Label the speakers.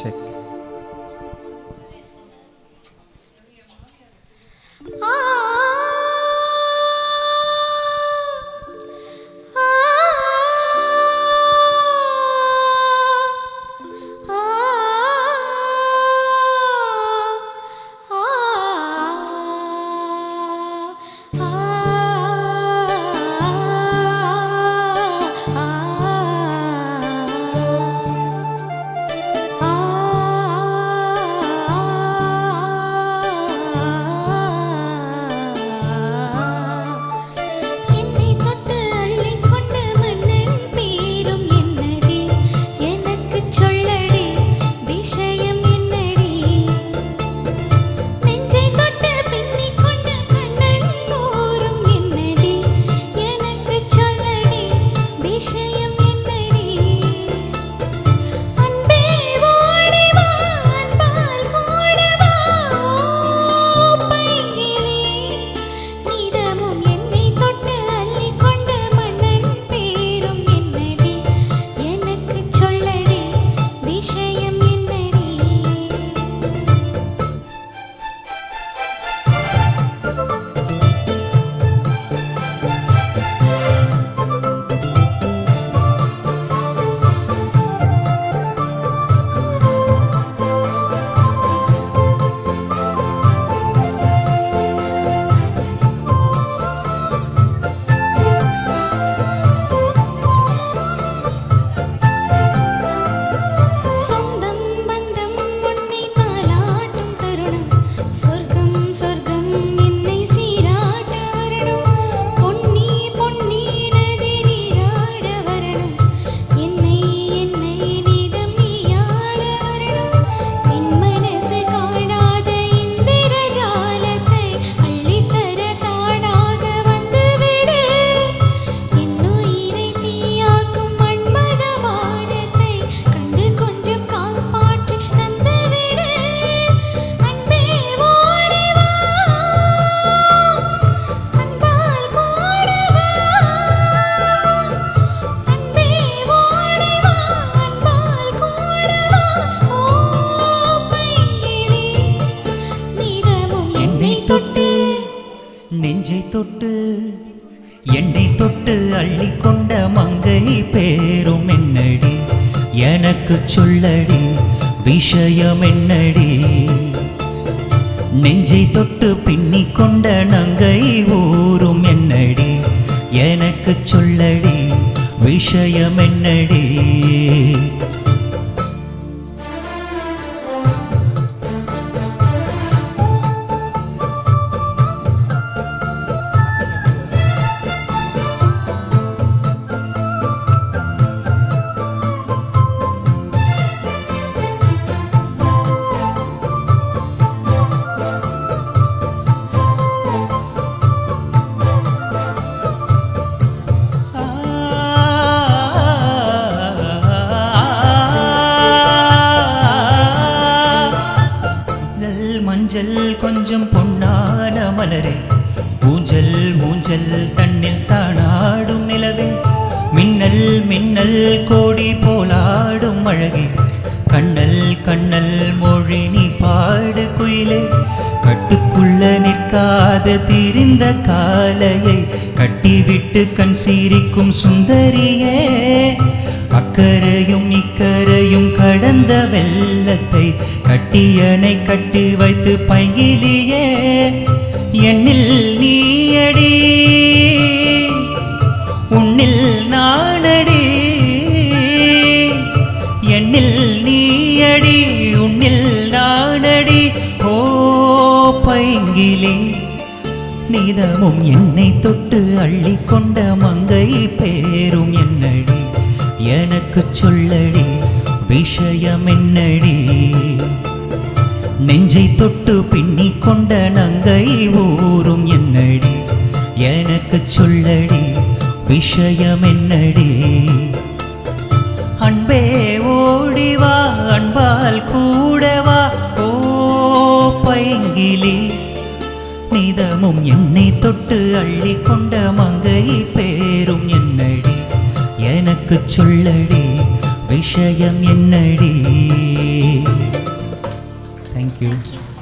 Speaker 1: Check.
Speaker 2: நெஞ்சை தொட்டு என்னை தொட்டு அள்ளி கொண்ட மங்கை பேரும் என்னடி, எனக்கு சொல்லடி விஷயம் என்னடி. நெஞ்சை தொட்டு பின்னி கொண்ட நங்கை ஊரும் என்னடி, எனக்கு சொல்லடி விஷயம் என்னடி. மஞ்சள் கொஞ்சம் பொன்னான மலரே, ஊஞ்சல் ஊஞ்சல் தன்னில் தானாடும் நிலவே, மின்னல் மின்னல் கோடி போலாடும் அழகே, கண்ணல் கண்ணல் மொழி நீ பாடு குயிலே. கட்டுக்குள்ள நிற்காத திரிந்த காலையை கட்டிவிட்டு கண் சீரிக்கும் சுந்தரியே, அக்கரையும் இக்கரையும் கடந்த வெள்ளத்தை கட்டியனை கட்டி வைத்து பைங்கிலியே. என்னில் நீயடி உன்னில் நானடி, என்னில் நீயடி உன்னில் நானடி. ஓ பைங்கிலி, நீதமும் என்னை தொட்டு அள்ளி கொண்ட மங்கை பேரும் என்னடி, எனக்கு சொல்லடி விஷயம் என்னடி. நெஞ்சை தொட்டு பின்னி கொண்ட நங்கை ஊரும் என்னடி, எனக்கு சொல்லடி விஷயம் என்னடி. அன்பே ஓடிவா அன்பால் கூடவா, ஓ பைங்கிலி, நிதமும் என்னை தொட்டு அள்ளி கொண்ட மங்கை பேரும் என்னடி, எனக்கு சொல்லடி விஷயம் என்னடி. Thank you
Speaker 1: thank you